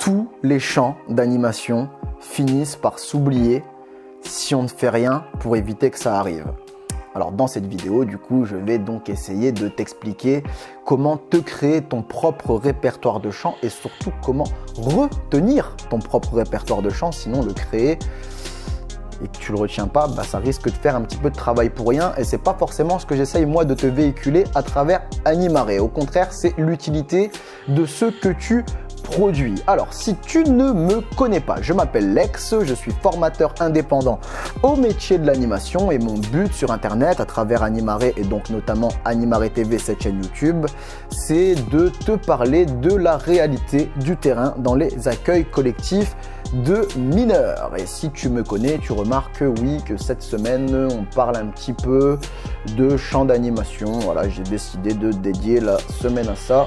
tous les champs d'animation finissent par s'oublier si on ne fait rien pour éviter que ça arrive. Alors dans cette vidéo, du coup, je vais donc essayer de t'expliquer comment te créer ton propre répertoire de chants et surtout comment retenir ton propre répertoire de chants, sinon le créer et que tu le retiens pas, ça risque de faire un petit peu de travail pour rien et c'est pas forcément ce que j'essaye moi de te véhiculer à travers Animare. Au contraire, c'est l'utilité de ce que tu produit. Alors, si tu ne me connais pas, je m'appelle Lex, je suis formateur indépendant au métier de l'animation et mon but sur Internet, à travers Animare et donc notamment Animare TV, cette chaîne YouTube, c'est de te parler de la réalité du terrain dans les accueils collectifs de mineurs. Et si tu me connais, tu remarques oui, que cette semaine, on parle un petit peu de champs d'animation. Voilà, j'ai décidé de dédier la semaine à ça,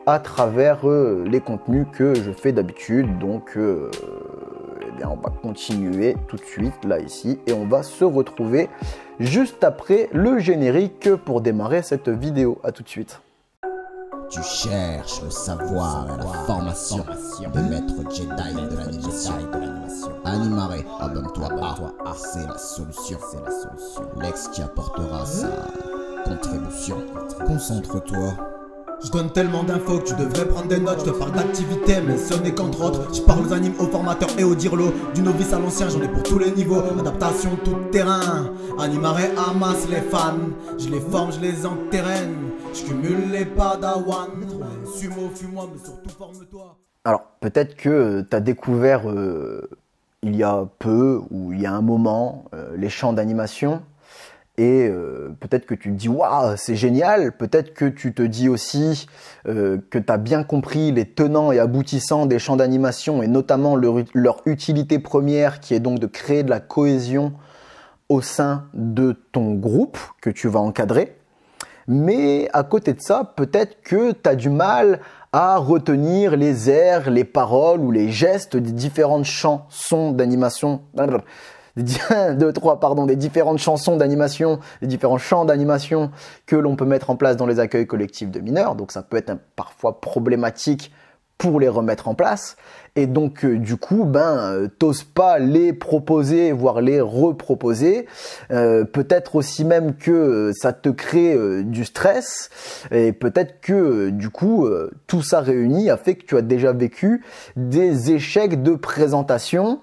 à travers les contenus que je fais d'habitude. Donc eh bien, on va continuer tout de suite là ici et on va se retrouver juste après le générique pour démarrer cette vidéo. À tout de suite. Tu cherches le savoir et la formation de maître Jedi de l'animation. Animare, abonne-toi à, c'est la solution. Lex qui apportera sa contribution. Concentre-toi. Je donne tellement d'infos que tu devrais prendre des notes. Je te parle d'activité, mais ce n'est qu'entre autres. Je parle aux animes, aux formateurs et aux dirlots. Du novice à l'ancien, j'en ai pour tous les niveaux. Adaptation tout terrain. Animare amasse les fans. Je les forme, je les enterraine. Je cumule les padawans. Sumo, fuis-moi, mais surtout forme-toi. Alors, peut-être que tu as découvert il y a peu ou il y a un moment les champs d'animation. Et peut-être que tu te dis « Waouh, c'est génial !» Peut-être que tu te dis aussi que tu as bien compris les tenants et aboutissants des champs d'animation et notamment leur utilité première qui est donc de créer de la cohésion au sein de ton groupe que tu vas encadrer. Mais à côté de ça, peut-être que tu as du mal à retenir les airs, les paroles ou les gestes des différentes chansons d'animation. Des différentes chansons d'animation, des différents chants d'animation que l'on peut mettre en place dans les accueils collectifs de mineurs. Donc ça peut être parfois problématique pour les remettre en place. Et donc du coup, t'oses pas les proposer, voire les reproposer. Peut-être aussi même que ça te crée du stress. Et peut-être que du coup, tout ça réuni a fait que tu as déjà vécu des échecs de présentation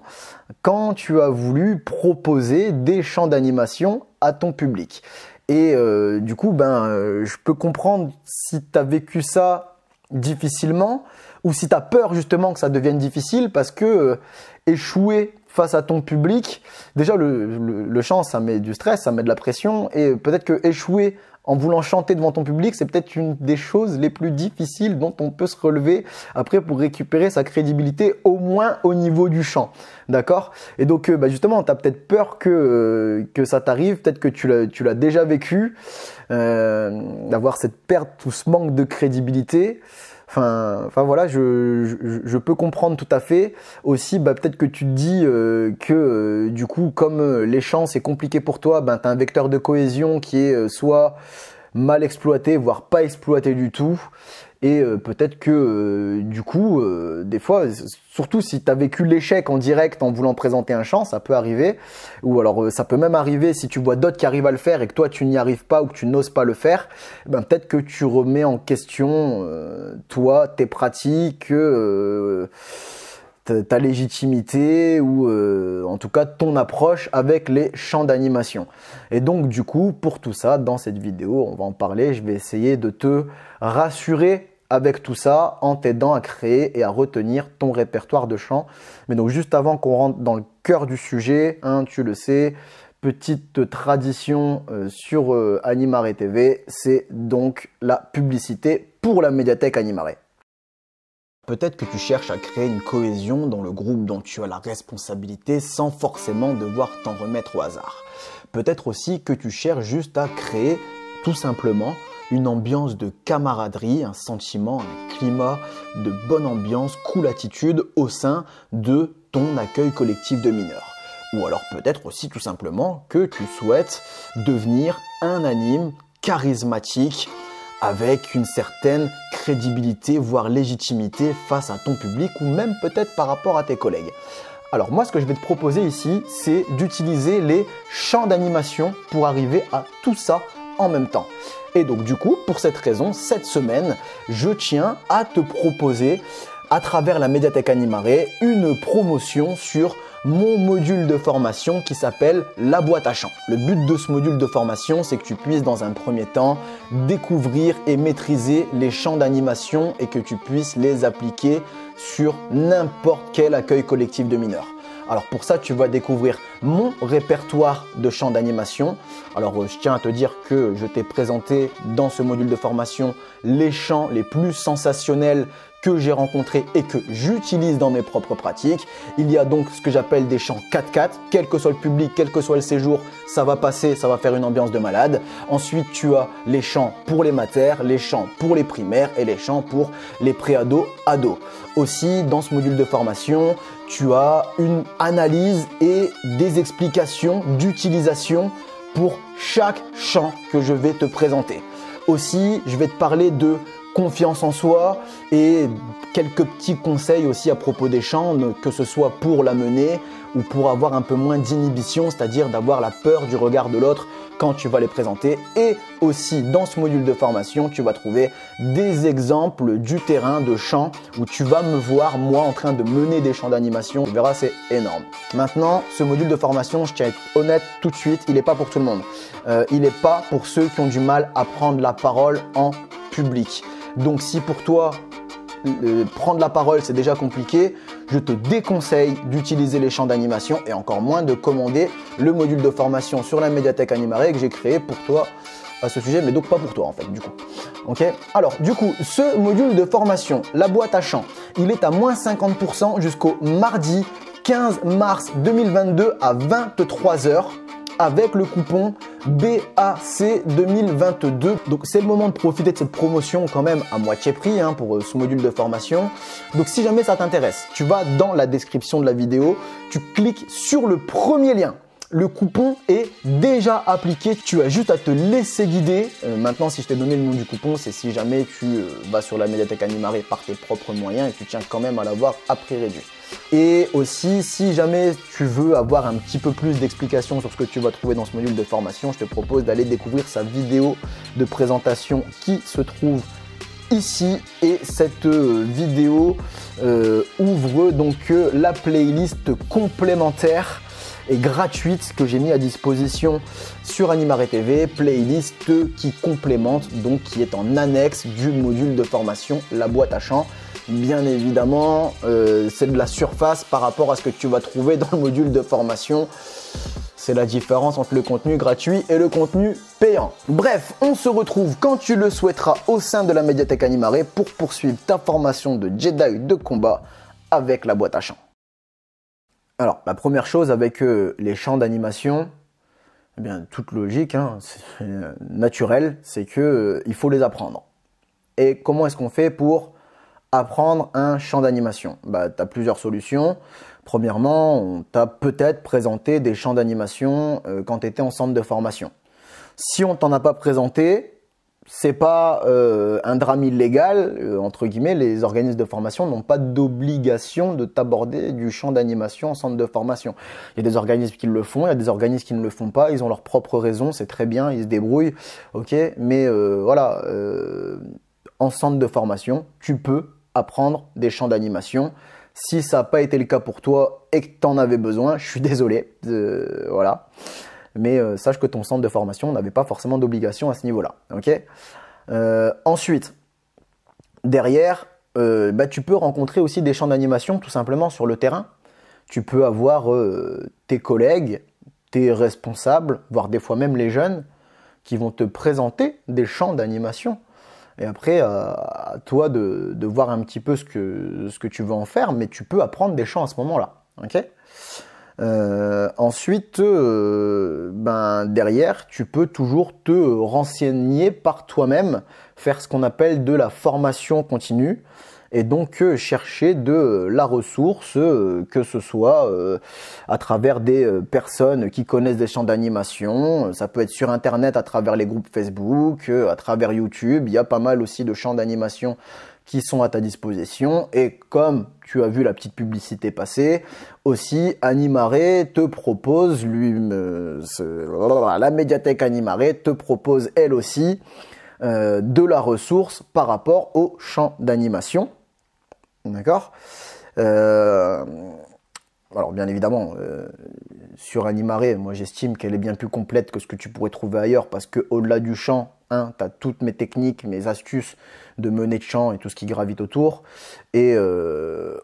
quand tu as voulu proposer des chants d'animation à ton public. Et du coup, je peux comprendre si tu as vécu ça difficilement ou si tu as peur justement que ça devienne difficile parce que échouer face à ton public, déjà le chant ça met du stress, ça met de la pression et peut-être que échouer en voulant chanter devant ton public, c'est peut-être une des choses les plus difficiles dont on peut se relever après pour récupérer sa crédibilité au moins au niveau du chant. D'accord? Et donc justement, tu as peut-être peur que ça t'arrive, peut-être que tu l'as déjà vécu, d'avoir cette perte ou ce manque de crédibilité. Enfin voilà, je peux comprendre tout à fait. Aussi, peut-être que tu te dis que du coup, comme les chants c'est compliqué pour toi, tu as un vecteur de cohésion qui est soit mal exploité, voire pas exploité du tout. Et peut-être que du coup, des fois, surtout si tu as vécu l'échec en direct en voulant présenter un chant, ça peut arriver. Ou alors ça peut même arriver si tu vois d'autres qui arrivent à le faire et que toi tu n'y arrives pas ou que tu n'oses pas le faire. Peut-être que tu remets en question toi, tes pratiques, ta légitimité ou en tout cas ton approche avec les chants d'animation. Et donc du coup, pour tout ça, dans cette vidéo, on va en parler. Je vais essayer de te rassurer avec tout ça en t'aidant à créer et à retenir ton répertoire de chants. Mais donc juste avant qu'on rentre dans le cœur du sujet, tu le sais, petite tradition sur Animare TV, c'est donc la publicité pour la médiathèque Animare. Peut-être que tu cherches à créer une cohésion dans le groupe dont tu as la responsabilité sans forcément devoir t'en remettre au hasard. Peut-être aussi que tu cherches juste à créer tout simplement une ambiance de camaraderie, un sentiment, un climat de bonne ambiance, cool attitude au sein de ton accueil collectif de mineurs. Ou alors peut-être aussi tout simplement que tu souhaites devenir un anime charismatique, avec une certaine crédibilité, voire légitimité face à ton public ou même peut-être par rapport à tes collègues. Alors moi, ce que je vais te proposer ici, c'est d'utiliser les champs d'animation pour arriver à tout ça en même temps. Et donc du coup, pour cette raison, cette semaine, je tiens à te proposer à travers la médiathèque Animaré une promotion sur mon module de formation qui s'appelle la boîte à chants. Le but de ce module de formation, c'est que tu puisses dans un premier temps découvrir et maîtriser les chants d'animation et que tu puisses les appliquer sur n'importe quel accueil collectif de mineurs. Alors pour ça, tu vas découvrir mon répertoire de chants d'animation. Alors je tiens à te dire que je t'ai présenté dans ce module de formation les chants les plus sensationnels que j'ai rencontrés et que j'utilise dans mes propres pratiques. Il y a donc ce que j'appelle des chants 4-4, quel que soit le public, quel que soit le séjour, ça va passer, ça va faire une ambiance de malade. Ensuite, tu as les chants pour les maters, les chants pour les primaires et les chants pour les pré-ados, ados. Aussi, dans ce module de formation, tu as une analyse et des explications d'utilisation pour chaque chant que je vais te présenter. Aussi, je vais te parler de confiance en soi et quelques petits conseils aussi à propos des chants, que ce soit pour la mener ou pour avoir un peu moins d'inhibition, c'est-à-dire d'avoir la peur du regard de l'autre quand tu vas les présenter. Et aussi dans ce module de formation, tu vas trouver des exemples du terrain de chants où tu vas me voir moi en train de mener des chants d'animation. Tu verras, c'est énorme. Maintenant, ce module de formation, je tiens à être honnête tout de suite, il n'est pas pour tout le monde. Il n'est pas pour ceux qui ont du mal à prendre la parole en public. Donc si pour toi, prendre la parole c'est déjà compliqué, je te déconseille d'utiliser les champs d'animation et encore moins de commander le module de formation sur la médiathèque Animaré que j'ai créé pour toi à ce sujet, mais donc pas pour toi en fait du coup. Ok. Alors du coup, ce module de formation, la boîte à chants, il est à moins 50% jusqu'au mardi 15 mars 2022 à 23 h avec le coupon BAC 2022. Donc c'est le moment de profiter de cette promotion quand même à moitié prix pour ce module de formation. Donc si jamais ça t'intéresse, tu vas dans la description de la vidéo, tu cliques sur le premier lien. Le coupon est déjà appliqué, tu as juste à te laisser guider. Maintenant, si je t'ai donné le nom du coupon, c'est si jamais tu vas sur la médiathèque Animaré par tes propres moyens et que tu tiens quand même à l'avoir à prix réduit. Et aussi, si jamais tu veux avoir un petit peu plus d'explications sur ce que tu vas trouver dans ce module de formation, je te propose d'aller découvrir sa vidéo de présentation qui se trouve ici. Et cette vidéo ouvre donc la playlist complémentaire et gratuite que j'ai mis à disposition sur Animaré TV, playlist qui complémente, donc qui est en annexe du module de formation, la boîte à chants. Bien évidemment, c'est de la surface par rapport à ce que tu vas trouver dans le module de formation. C'est la différence entre le contenu gratuit et le contenu payant. Bref, on se retrouve quand tu le souhaiteras au sein de la médiathèque Animaré pour poursuivre ta formation de Jedi de combat avec la boîte à chants. Alors, la première chose avec les chants d'animation, eh bien, toute logique, c'est naturel, c'est que il faut les apprendre. Et comment est-ce qu'on fait pour apprendre un chant d'animation? Tu as plusieurs solutions. Premièrement, on t'a peut-être présenté des chants d'animation quand tu étais en centre de formation. Si on t'en a pas présenté, c'est pas un drame illégal, entre guillemets, les organismes de formation n'ont pas d'obligation de t'aborder du chant d'animation en centre de formation. Il y a des organismes qui le font, il y a des organismes qui ne le font pas, ils ont leurs propres raisons, c'est très bien, ils se débrouillent, ok, mais voilà, en centre de formation, tu peux apprendre des chants d'animation. Si ça n'a pas été le cas pour toi et que tu en avais besoin, je suis désolé, voilà. Mais sache que ton centre de formation n'avait pas forcément d'obligation à ce niveau-là. Okay, ensuite, derrière, tu peux rencontrer aussi des chants d'animation tout simplement sur le terrain. Tu peux avoir tes collègues, tes responsables, voire des fois même les jeunes, qui vont te présenter des chants d'animation. Et après, à toi de voir un petit peu ce que tu veux en faire, mais tu peux apprendre des chants à ce moment-là. Okay, ensuite, derrière, tu peux toujours te renseigner par toi-même, faire ce qu'on appelle de la formation continue. et donc chercher de la ressource, que ce soit à travers des personnes qui connaissent des champs d'animation, ça peut être sur internet à travers les groupes Facebook, à travers YouTube, il y a pas mal aussi de champs d'animation qui sont à ta disposition, et comme tu as vu la petite publicité passer, aussi Animare te propose, la médiathèque Animare te propose elle aussi de la ressource par rapport au champ d'animation. D'accord. Alors bien évidemment, sur Animare, moi j'estime qu'elle est bien plus complète que ce que tu pourrais trouver ailleurs, parce que au-delà du chant, tu as toutes mes techniques, mes astuces de menée de chant et tout ce qui gravite autour, et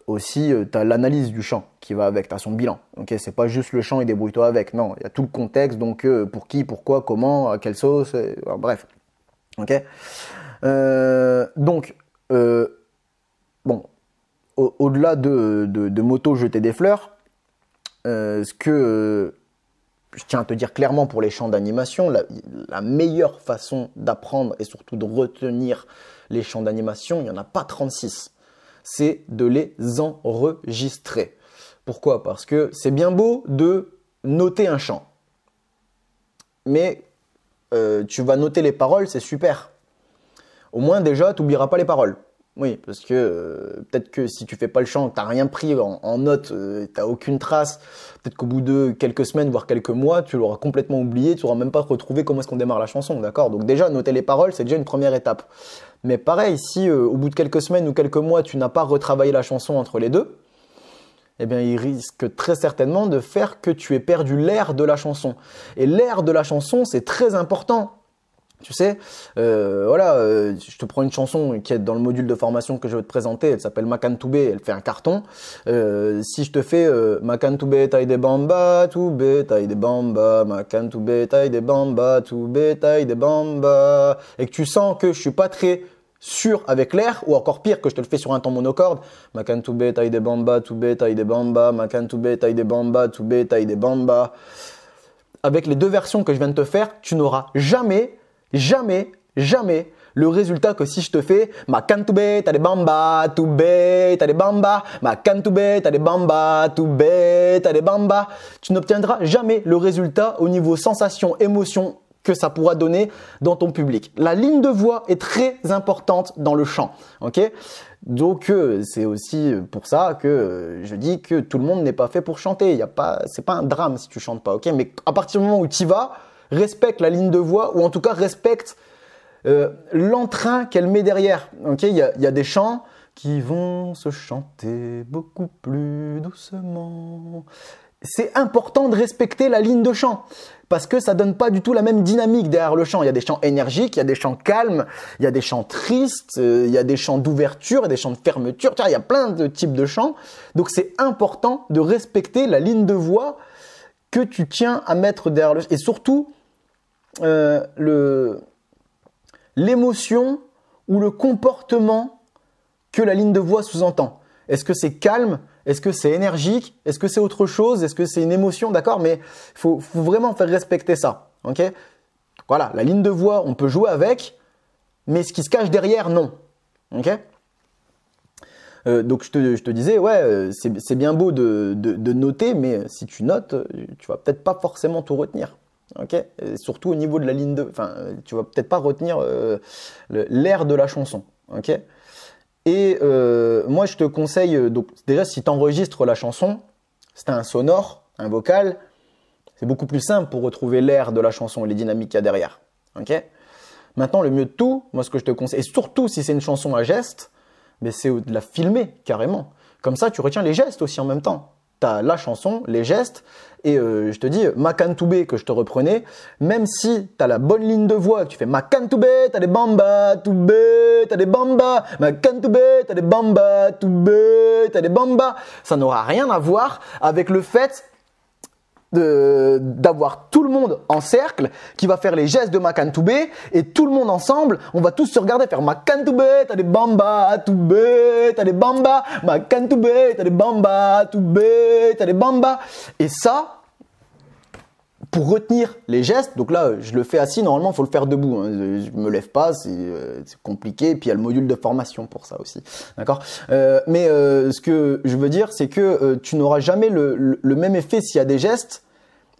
aussi tu as l'analyse du chant qui va avec, tu as son bilan. Okay, c'est pas juste le chant et débrouille-toi avec, non, il y a tout le contexte, donc pour qui, pourquoi, comment, à quelle sauce, bref. Ok. Donc bon, au-delà de moto jeter des fleurs, ce que je tiens à te dire clairement pour les champs d'animation, la meilleure façon d'apprendre et surtout de retenir les champs d'animation, il n'y en a pas 36. C'est de les enregistrer. Pourquoi? Parce que c'est bien beau de noter un chant. Mais tu vas noter les paroles, c'est super. Au moins déjà, tu n'oublieras pas les paroles. Oui, parce que peut-être que si tu fais pas le chant, tu n'as rien pris en note, tu n'as aucune trace, peut-être qu'au bout de quelques semaines, voire quelques mois, tu l'auras complètement oublié, tu n'auras même pas retrouvé comment est-ce qu'on démarre la chanson, d'accord? Donc déjà, noter les paroles, c'est déjà une première étape. Mais pareil, si au bout de quelques semaines ou quelques mois, tu n'as pas retravaillé la chanson entre les deux, eh bien, il risque très certainement de faire que tu aies perdu l'air de la chanson. Et l'air de la chanson, c'est très important. Tu sais, je te prends une chanson qui est dans le module de formation que je vais te présenter, elle s'appelle Makantoube, elle fait un carton. Si je te fais Makantoube taille des bamba, toube taille des bamba, Makantoube taille des bamba, toube taille des bamba, et que tu sens que je suis pas très sûr avec l'air, ou encore pire que je te le fais sur un ton monocorde, Makantoube taille des bamba, toube taille des bamba, Makantoube taille des bamba, toube taille des bamba. Avec les deux versions que je viens de te faire, tu n'auras jamais le résultat que si je te fais Makantoube t'as des bamba, toube t'as des bamba, Makantoube t'as des bamba, toube t'as des bamba, tu n'obtiendras jamais le résultat au niveau sensation, émotion que ça pourra donner dans ton public. La ligne de voix est très importante dans le chant, ok? Donc c'est aussi pour ça que je dis que tout le monde n'est pas fait pour chanter. C'est pas un drame si tu chantes pas, ok? Mais à partir du moment où tu y vas, respecte la ligne de voix, ou en tout cas respecte l'entrain qu'elle met derrière. Okay, il y a des chants qui vont se chanter beaucoup plus doucement. C'est important de respecter la ligne de chant, parce que ça donne pas du tout la même dynamique derrière le chant. Il y a des chants énergiques, il y a des chants calmes, il y a des chants tristes, il y a des chants d'ouverture, il y a des chants de fermeture. Il y a plein de types de chants. Donc c'est important de respecter la ligne de voix que tu tiens à mettre derrière le chant. Et surtout, l'émotion ou le comportement que la ligne de voix sous-entend. Est-ce que c'est calme? Est-ce que c'est énergique? Est-ce que c'est autre chose? Est-ce que c'est une émotion? D'accord, mais il faut vraiment faire respecter ça. Okay, voilà, la ligne de voix, on peut jouer avec, mais ce qui se cache derrière, non. Okay, donc je te disais, ouais, c'est bien beau de noter, mais si tu notes, tu vas peut-être pas forcément tout retenir. Okay, et surtout au niveau de la ligne de, tu vas peut-être pas retenir l'air de la chanson. Okay, et moi je te conseille, donc déjà si tu enregistres la chanson, c'est un sonore, un vocal, c'est beaucoup plus simple pour retrouver l'air de la chanson et les dynamiques qu'il y a derrière. Okay, maintenant le mieux de tout, moi ce que je te conseille, et surtout si c'est une chanson à gestes, mais c'est de la filmer carrément. Comme ça tu retiens les gestes aussi en même temps. Tu as la chanson, les gestes, et je te dis, Makantoube que je te reprenais, même si tu as la bonne ligne de voix, que tu fais Makantoube, t'as des bamba, toube, t'as des bamba, Makantoube, t'as des bamba, toube, t'as des bamba, ça n'aura rien à voir avec le fait d'avoir tout le monde en cercle qui va faire les gestes de Makantoube, et tout le monde ensemble, on va tous se regarder faire Makantoube, t'as des bamba, toube, t'as des bamba, Makantoube, t'as des bamba, toube, t'as des bamba. Et ça, pour retenir les gestes, donc là, je le fais assis, normalement, il faut le faire debout. Hein. Je me lève pas, c'est compliqué. Et puis, il y a le module de formation pour ça aussi. D'accord. Mais ce que je veux dire, c'est que tu n'auras jamais le même effet s'il y a des gestes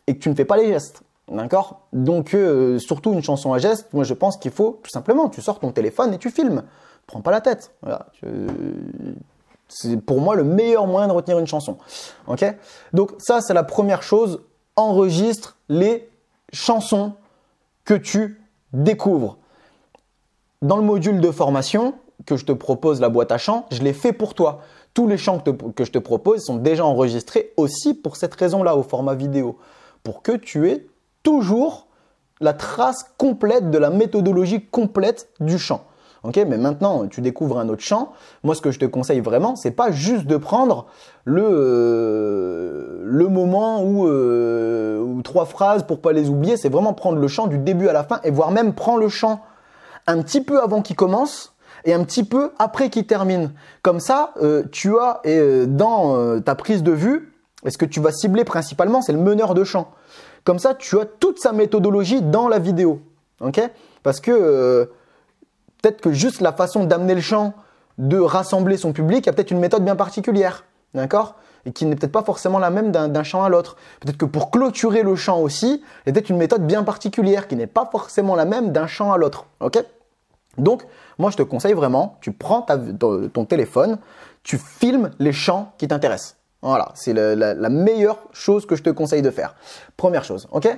et que tu ne fais pas les gestes. D'accord. Donc, surtout une chanson à gestes, moi, je pense qu'il faut, tout simplement, tu sors ton téléphone et tu filmes. Prends pas la tête. Voilà. C'est pour moi le meilleur moyen de retenir une chanson. Ok. Donc, ça, c'est la première chose. Enregistre les chansons que tu découvres. Dans le module de formation que je te propose, la boîte à chants, je l'ai fait pour toi. Tous les chants que je te propose sont déjà enregistrés aussi pour cette raison-là, au format vidéo. Pour que tu aies toujours la trace complète de la méthodologie complète du chant. Ok, mais maintenant, tu découvres un autre chant. Moi, ce que je te conseille vraiment, c'est pas juste de prendre le moment ou 3 phrases pour pas les oublier. C'est vraiment prendre le chant du début à la fin et voire même prendre le chant un petit peu avant qu'il commence et un petit peu après qu'il termine. Comme ça, tu as dans ta prise de vue, et ce que tu vas cibler principalement, c'est le meneur de chant. Comme ça, tu as toute sa méthodologie dans la vidéo. Ok, parce que peut-être que juste la façon d'amener le chant, de rassembler son public, il y a peut-être une méthode bien particulière, d'accord? Et qui n'est peut-être pas forcément la même d'un chant à l'autre. Peut-être que pour clôturer le chant aussi, il y a peut-être une méthode bien particulière qui n'est pas forcément la même d'un chant à l'autre, ok? Donc, moi je te conseille vraiment, tu prends ton téléphone, tu filmes les chants qui t'intéressent. Voilà, c'est la meilleure chose que je te conseille de faire. Première chose, ok?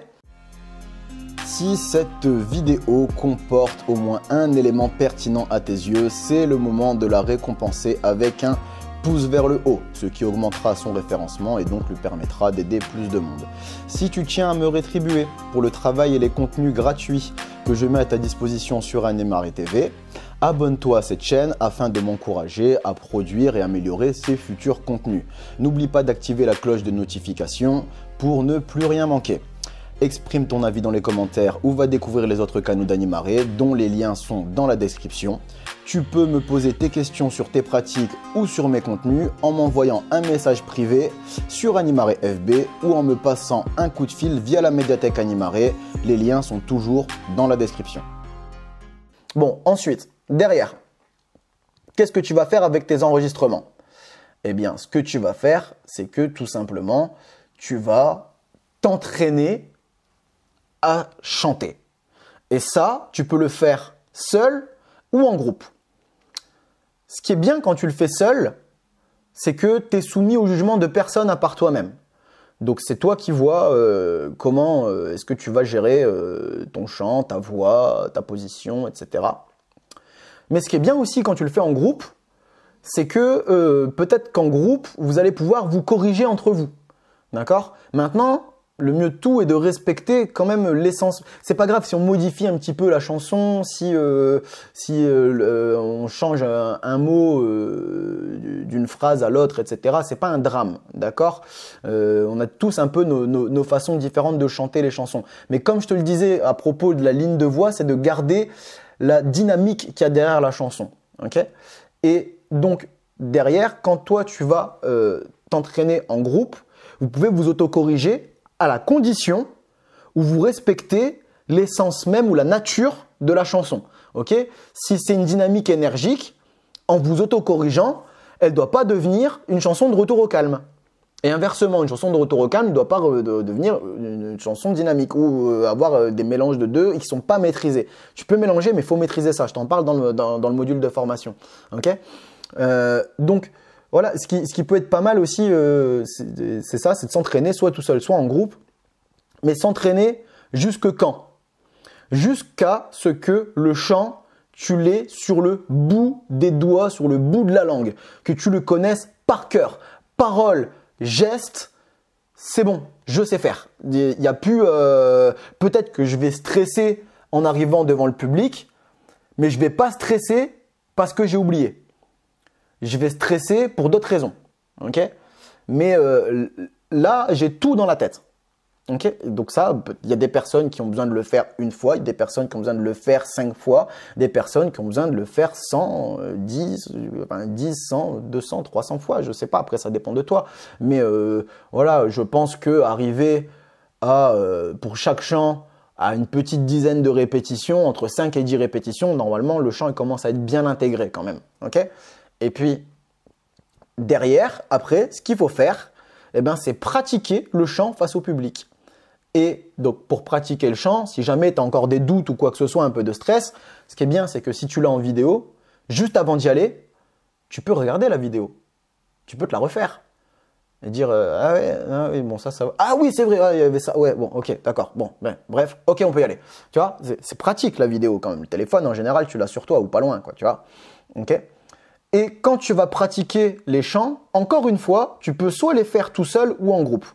Si cette vidéo comporte au moins un élément pertinent à tes yeux, c'est le moment de la récompenser avec un pouce vers le haut, ce qui augmentera son référencement et donc lui permettra d'aider plus de monde. Si tu tiens à me rétribuer pour le travail et les contenus gratuits que je mets à ta disposition sur Animare TV, abonne-toi à cette chaîne afin de m'encourager à produire et améliorer ces futurs contenus. N'oublie pas d'activer la cloche de notification pour ne plus rien manquer. Exprime ton avis dans les commentaires ou va découvrir les autres canaux d'Animare dont les liens sont dans la description. Tu peux me poser tes questions sur tes pratiques ou sur mes contenus en m'envoyant un message privé sur Animare FB ou en me passant un coup de fil via la médiathèque Animare. Les liens sont toujours dans la description. Bon, ensuite, derrière, qu'est-ce que tu vas faire avec tes enregistrements? Eh bien, ce que tu vas faire, c'est que tout simplement, tu vas t'entraîner à chanter. Et ça, tu peux le faire seul ou en groupe. Ce qui est bien quand tu le fais seul, c'est que tu es soumis au jugement de personne à part toi-même. Donc c'est toi qui vois comment est-ce que tu vas gérer ton chant, ta voix, ta position, etc. Mais ce qui est bien aussi quand tu le fais en groupe, c'est que peut-être qu'en groupe, vous allez pouvoir vous corriger entre vous. D'accord? Maintenant, le mieux de tout est de respecter quand même l'essence. C'est pas grave si on modifie un petit peu la chanson, si on change un mot d'une phrase à l'autre, etc. C'est pas un drame, d'accord? On a tous un peu nos façons différentes de chanter les chansons. Mais comme je te le disais à propos de la ligne de voix, c'est de garder la dynamique qu'il y a derrière la chanson, ok? Et donc derrière, quand toi tu vas t'entraîner en groupe, vous pouvez vous autocorriger à la condition où vous respectez l'essence même ou la nature de la chanson. Ok? Si c'est une dynamique énergique, en vous autocorrigeant, elle ne doit pas devenir une chanson de retour au calme. Et inversement, une chanson de retour au calme ne doit pas devenir une chanson dynamique ou avoir des mélanges de deux qui ne sont pas maîtrisés. Tu peux mélanger, mais il faut maîtriser ça. Je t'en parle dans le module de formation. Ok? Donc, voilà, ce qui peut être pas mal aussi, c'est ça, c'est de s'entraîner soit tout seul, soit en groupe. Mais s'entraîner jusque quand? Jusqu'à ce que le chant, tu l'aies sur le bout des doigts, sur le bout de la langue. Que tu le connaisses par cœur. Paroles, gestes, c'est bon, je sais faire. Il n'y a plus… peut-être que je vais stresser en arrivant devant le public, mais je ne vais pas stresser parce que j'ai oublié. Je vais stresser pour d'autres raisons, ok? Mais là, j'ai tout dans la tête, ok? Donc ça, il y a des personnes qui ont besoin de le faire une fois, il y a des personnes qui ont besoin de le faire 5 fois, des personnes qui ont besoin de le faire 100, 10, 100, 200, 300 fois, je sais pas, après ça dépend de toi. Mais voilà, je pense que arriver pour chaque chant, à une petite dizaine de répétitions, entre 5 et 10 répétitions, normalement, le chant il commence à être bien intégré quand même. Okay, et puis, derrière, après, ce qu'il faut faire, eh ben, c'est pratiquer le chant face au public. Et donc, pour pratiquer le chant, si jamais tu as encore des doutes ou quoi que ce soit, un peu de stress, ce qui est bien, c'est que si tu l'as en vidéo, juste avant d'y aller, tu peux regarder la vidéo. Tu peux te la refaire. Et dire ah oui, bon, ça va. Ah oui, c'est vrai, il y avait ça. Ouais, bon, ok, d'accord. Bon, ben, bref, ok, on peut y aller. Tu vois, c'est pratique la vidéo quand même. Le téléphone, en général, tu l'as sur toi ou pas loin, quoi, tu vois. Ok. Et quand tu vas pratiquer les chants, encore une fois, tu peux soit les faire tout seul ou en groupe.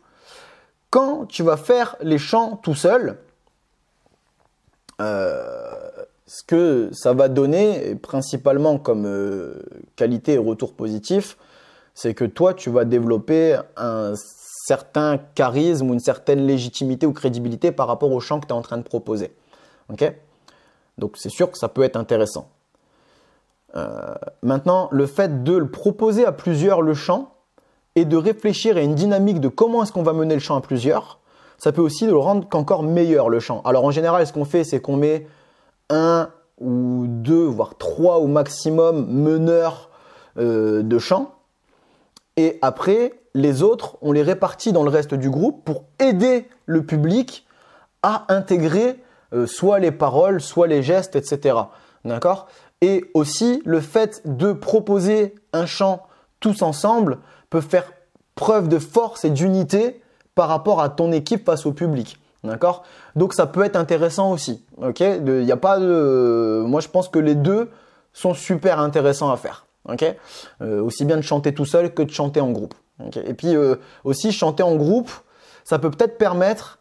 Quand tu vas faire les chants tout seul, ce que ça va donner, principalement comme qualité et retour positif, c'est que toi, tu vas développer un certain charisme ou une certaine légitimité ou crédibilité par rapport au chant que tu es en train de proposer. Okay, donc, c'est sûr que ça peut être intéressant. Maintenant, le fait de le proposer à plusieurs, le chant, et de réfléchir à une dynamique de comment est-ce qu'on va mener le chant à plusieurs, ça peut aussi le rendre encore meilleur, le chant. Alors, en général, ce qu'on fait, c'est qu'on met 1 ou 2, voire 3 au maximum meneurs de chant. Et après, les autres, on les répartit dans le reste du groupe pour aider le public à intégrer soit les paroles, soit les gestes, etc. D'accord ? Et aussi, le fait de proposer un chant tous ensemble peut faire preuve de force et d'unité par rapport à ton équipe face au public. D'accord ? Donc, ça peut être intéressant aussi. Ok ? Y a pas de... Moi, je pense que les deux sont super intéressants à faire. Okay, aussi bien de chanter tout seul que de chanter en groupe. Okay, et puis aussi chanter en groupe, ça peut peut-être permettre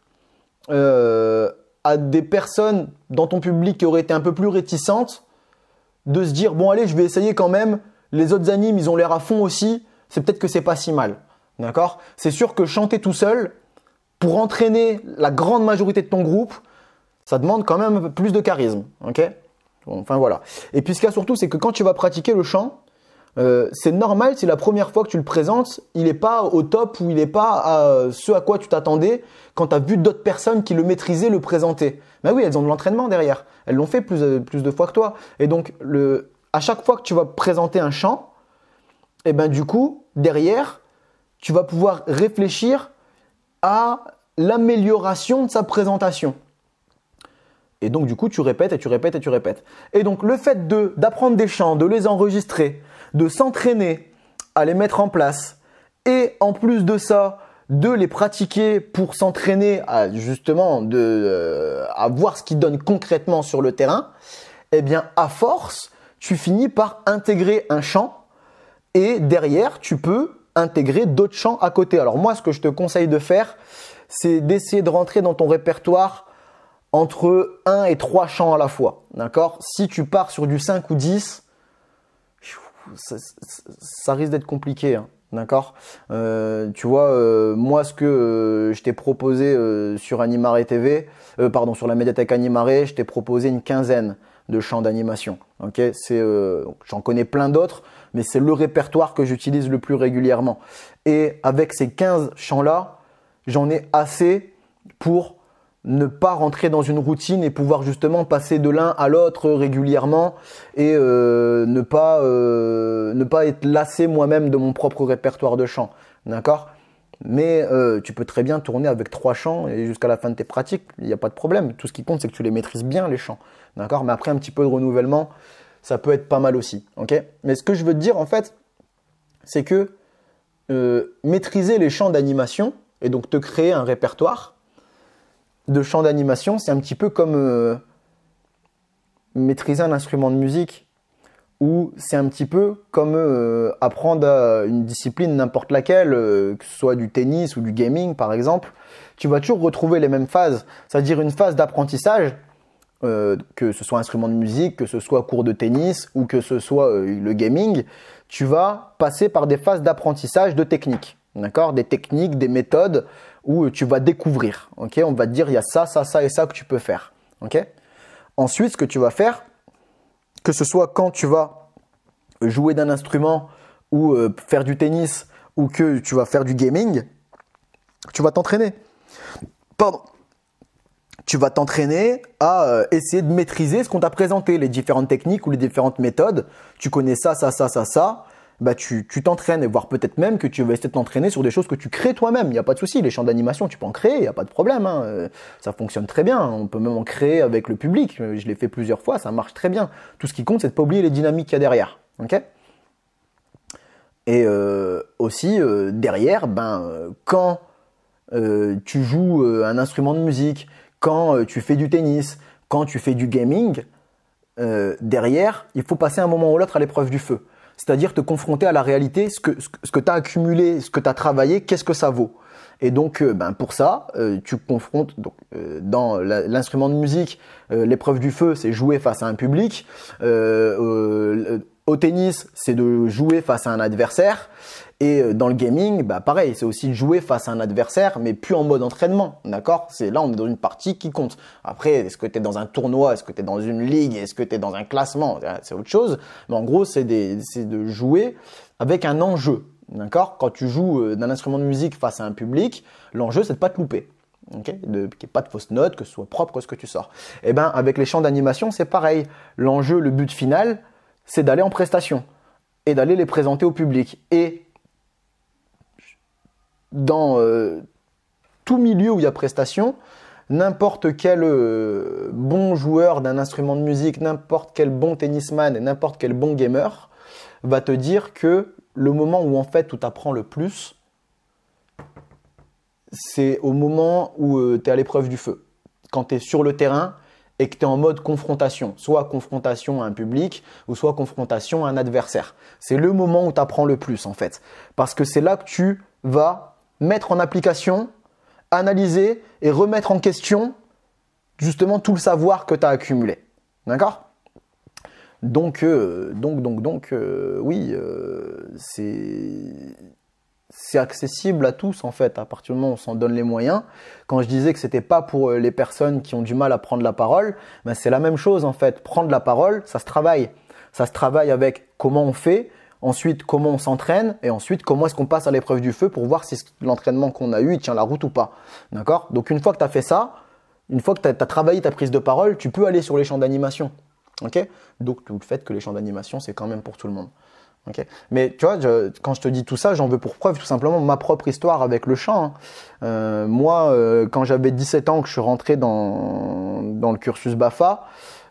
à des personnes dans ton public qui auraient été un peu plus réticentes de se dire bon allez, je vais essayer quand même. Les autres animes, ils ont l'air à fond aussi. C'est peut-être que c'est pas si mal. D'accord ? C'est sûr que chanter tout seul, pour entraîner la grande majorité de ton groupe, ça demande quand même un peu plus de charisme. Ok ? Enfin voilà. Et puis ce qu'il y a surtout, c'est que quand tu vas pratiquer le chant, c'est normal si la première fois que tu le présentes, il n'est pas au top ou il n'est pas à ce à quoi tu t'attendais quand tu as vu d'autres personnes qui le maîtrisaient le présenter. Ben oui, elles ont de l'entraînement derrière. Elles l'ont fait plus de fois que toi. Et donc, à chaque fois que tu vas présenter un chant, et ben du coup, derrière, tu vas pouvoir réfléchir à l'amélioration de sa présentation. Et donc, du coup, tu répètes et tu répètes et tu répètes. Et donc, le fait d'apprendre des chants, de les enregistrer, de s'entraîner à les mettre en place et en plus de ça, de les pratiquer pour s'entraîner à justement à voir ce qu'ils donnent concrètement sur le terrain, eh bien, à force, tu finis par intégrer un chant et derrière, tu peux intégrer d'autres chants à côté. Alors moi, ce que je te conseille de faire, c'est d'essayer de rentrer dans ton répertoire entre 1 et 3 chants à la fois. D'accord ? Si tu pars sur du 5 ou 10, ça risque d'être compliqué. Hein, d'accord ? Tu vois, moi, ce que je t'ai proposé sur Animare TV, sur la médiathèque Animare, je t'ai proposé une quinzaine de chants d'animation. Okay ? J'en connais plein d'autres, mais c'est le répertoire que j'utilise le plus régulièrement. Et avec ces 15 chants-là, j'en ai assez pour ne pas rentrer dans une routine et pouvoir justement passer de l'un à l'autre régulièrement et ne pas être lassé moi-même de mon propre répertoire de chants. D'accord ? Mais tu peux très bien tourner avec 3 chants et jusqu'à la fin de tes pratiques, il n'y a pas de problème. Tout ce qui compte, c'est que tu les maîtrises bien, les chants. D'accord ? Mais après, un petit peu de renouvellement, ça peut être pas mal aussi. Okay ? Mais ce que je veux te dire, en fait, c'est que maîtriser les chants d'animation et donc te créer un répertoire de chants d'animation, c'est un petit peu comme maîtriser un instrument de musique ou c'est un petit peu comme apprendre une discipline n'importe laquelle, que ce soit du tennis ou du gaming par exemple. Tu vas toujours retrouver les mêmes phases, c'est-à-dire une phase d'apprentissage, que ce soit instrument de musique, que ce soit cours de tennis ou que ce soit le gaming. Tu vas passer par des phases d'apprentissage de techniques, d'accord ? Des techniques, des méthodes où tu vas découvrir. Okay ? On va te dire, il y a ça, ça, ça et ça que tu peux faire. Okay ? Ensuite, ce que tu vas faire, que ce soit quand tu vas jouer d'un instrument ou faire du tennis ou que tu vas faire du gaming, tu vas t'entraîner. Pardon. Tu vas t'entraîner à essayer de maîtriser ce qu'on t'a présenté, les différentes techniques ou les différentes méthodes. Tu connais ça. Bah, tu t'entraînes et voire peut-être même que tu vas essayer de t'entraîner sur des choses que tu crées toi-même. Il n'y a pas de souci. Les champs d'animation, tu peux en créer, il n'y a pas de problème. Hein. Ça fonctionne très bien. On peut même en créer avec le public. Je l'ai fait plusieurs fois, ça marche très bien. Tout ce qui compte, c'est de ne pas oublier les dynamiques qu'il y a derrière. Okay, et aussi, derrière, quand tu joues un instrument de musique, quand tu fais du tennis, quand tu fais du gaming, derrière, il faut passer un moment ou l'autre à l'épreuve du feu. C'est-à-dire te confronter à la réalité, ce que tu as accumulé, ce que tu as travaillé, qu'est-ce que ça vaut. Et donc, pour ça, tu confrontes dans l'instrument de musique, l'épreuve du feu, c'est jouer face à un public. Au tennis, c'est de jouer face à un adversaire. Et dans le gaming, pareil, c'est aussi de jouer face à un adversaire, mais plus en mode entraînement, d'accord? Là, on est dans une partie qui compte. Après, est-ce que tu es dans un tournoi? Est-ce que tu es dans une ligue? Est-ce que tu es dans un classement? C'est autre chose. Mais en gros, c'est de jouer avec un enjeu, d'accord? Quand tu joues d'un instrument de musique face à un public, l'enjeu, c'est de pas te louper. Okay, qu'il n'y ait pas de fausses notes, que ce soit propre ce que tu sors. Et avec les champs d'animation, c'est pareil. L'enjeu, le but final, c'est d'aller en prestation et d'aller les présenter au public. Et dans tout milieu où il y a prestation, n'importe quel bon joueur d'un instrument de musique, n'importe quel bon tennisman et n'importe quel bon gamer va te dire que le moment où tu apprends le plus, c'est au moment où tu es à l'épreuve du feu. Quand tu es sur le terrain et que tu es en mode confrontation, soit confrontation à un public ou soit confrontation à un adversaire. C'est le moment où tu apprends le plus en fait. Parce que c'est là que tu vas mettre en application, analyser et remettre en question justement tout le savoir que tu as accumulé. D'accord ? Donc, oui, c'est accessible à tous en fait, à partir du moment où on s'en donne les moyens. Quand je disais que c'était pas pour les personnes qui ont du mal à prendre la parole, c'est la même chose en fait. Prendre la parole, ça se travaille. Ça se travaille avec comment on fait, ensuite comment on s'entraîne et ensuite comment est-ce qu'on passe à l'épreuve du feu pour voir si l'entraînement qu'on a eu il tient la route ou pas. D'accord ? Donc une fois que tu as fait ça, une fois que tu as travaillé ta prise de parole, tu peux aller sur les champs d'animation. Okay ? Donc le fait que les champs d'animation, c'est quand même pour tout le monde. Okay. Mais tu vois, quand je te dis tout ça, j'en veux pour preuve tout simplement ma propre histoire avec le chant. Moi, quand j'avais 17 ans, que je suis rentré dans le cursus BAFA,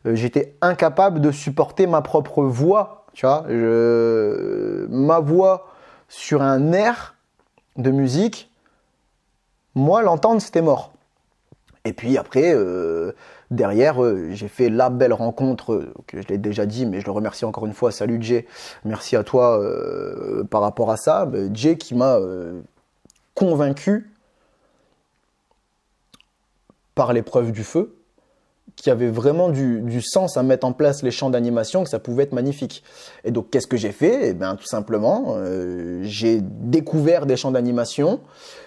j'étais incapable de supporter ma propre voix. Tu vois, ma voix sur un air de musique, moi, l'entendre, c'était mort. Et puis après, derrière, j'ai fait la belle rencontre, que je l'ai déjà dit, mais je le remercie encore une fois. Salut Jay, merci à toi par rapport à ça. Jay qui m'a convaincu par l'épreuve du feu, qui avait vraiment du sens à mettre en place les champs d'animation, que ça pouvait être magnifique. Et donc, qu'est-ce que j'ai fait ? Eh bien, tout simplement, j'ai découvert des champs d'animation.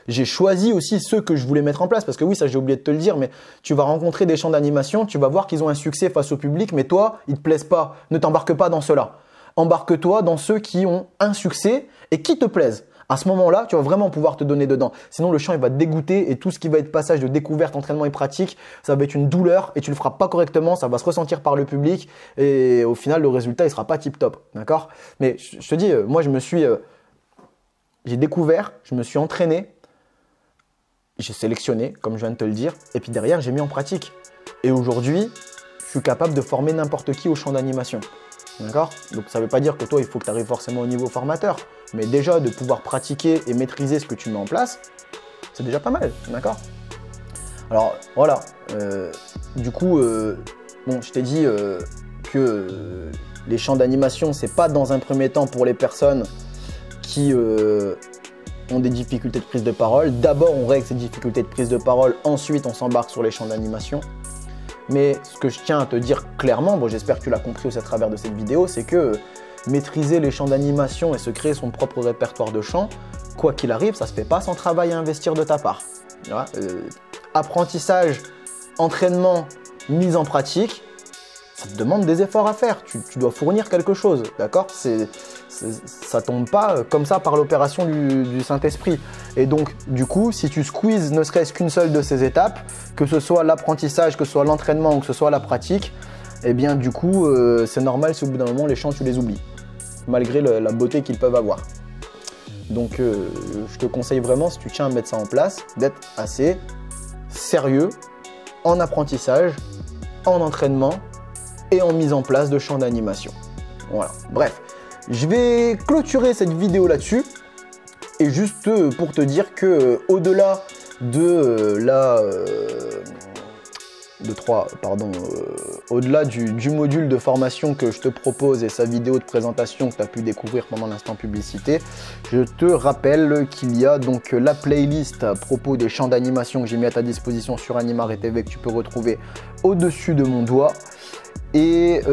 J'ai choisi aussi ceux que je voulais mettre en place. Parce que oui, ça, j'ai oublié de te le dire, mais tu vas rencontrer des champs d'animation, tu vas voir qu'ils ont un succès face au public, mais toi, ils ne te plaisent pas. Ne t'embarque pas dans ceux-là. Embarque-toi dans ceux qui ont un succès et qui te plaisent. À ce moment-là, tu vas vraiment pouvoir te donner dedans. Sinon, le chant, il va te dégoûter et tout ce qui va être passage de découverte, entraînement et pratique, ça va être une douleur et tu le feras pas correctement, ça va se ressentir par le public et au final, le résultat, il sera pas tip top. D'accord ? Mais je te dis, moi, j'ai découvert, je me suis entraîné, j'ai sélectionné, comme je viens de te le dire, et puis derrière, j'ai mis en pratique. Et aujourd'hui, je suis capable de former n'importe qui au chant d'animation. D'accord ? Donc ça ne veut pas dire que toi, il faut que tu arrives forcément au niveau formateur. Mais déjà, de pouvoir pratiquer et maîtriser ce que tu mets en place, c'est déjà pas mal. D'accord ? Alors, voilà. Du coup, bon, je t'ai dit que les champs d'animation, c'est pas dans un premier temps pour les personnes qui ont des difficultés de prise de parole. D'abord, on règle ces difficultés de prise de parole. Ensuite, on s'embarque sur les champs d'animation. Mais ce que je tiens à te dire clairement, bon, j'espère que tu l'as compris aussi à travers de cette vidéo, c'est que maîtriser les champs d'animation et se créer son propre répertoire de chants, quoi qu'il arrive, ça ne se fait pas sans travail à investir de ta part. Voilà, apprentissage, entraînement, mise en pratique, ça te demande des efforts à faire. Tu dois fournir quelque chose, d'accord ? Ça tombe pas comme ça par l'opération du Saint-Esprit. Et donc, du coup, si tu squeezes ne serait-ce qu'une seule de ces étapes, que ce soit l'apprentissage, que ce soit l'entraînement ou que ce soit la pratique, eh bien, du coup, c'est normal si au bout d'un moment, les chants, tu les oublies, malgré la beauté qu'ils peuvent avoir. Donc, je te conseille vraiment, si tu tiens à mettre ça en place, d'être assez sérieux en apprentissage, en entraînement et en mise en place de chants d'animation. Voilà, bref. Je vais clôturer cette vidéo là-dessus et juste pour te dire que au-delà de au-delà du module de formation que je te propose et sa vidéo de présentation que tu as pu découvrir pendant l'instant publicité, je te rappelle qu'il y a donc la playlist à propos des chants d'animation que j'ai mis à ta disposition sur Animare TV que tu peux retrouver au-dessus de mon doigt. Et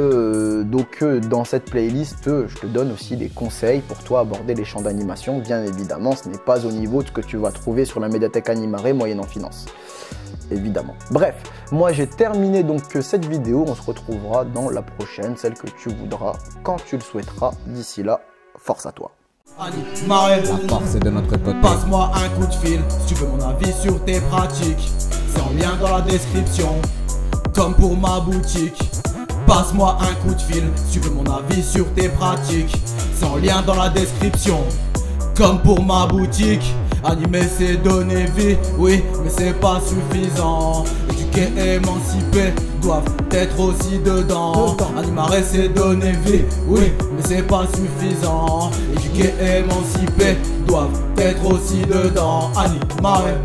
donc dans cette playlist, je te donne aussi des conseils pour toi aborder les chants d'animation. Bien évidemment, ce n'est pas au niveau de ce que tu vas trouver sur la médiathèque Animare moyennant finance. Évidemment. Bref, moi j'ai terminé donc cette vidéo. On se retrouvera dans la prochaine, celle que tu voudras, quand tu le souhaiteras. D'ici là, force à toi. Animare, La force est de notre côté. passe-moi un coup de fil si tu veux mon avis sur tes pratiques. C'est en lien dans la description, comme pour ma boutique. Passe-moi un coup de fil si tu veux mon avis sur tes pratiques. C'est en lien dans la description, comme pour ma boutique. Animer c'est donner vie, oui, mais c'est pas suffisant. Éduquer, émanciper, doivent être aussi dedans. Animare c'est donner vie, oui, mais c'est pas suffisant. Éduquer, émanciper, doivent être aussi dedans. Animare.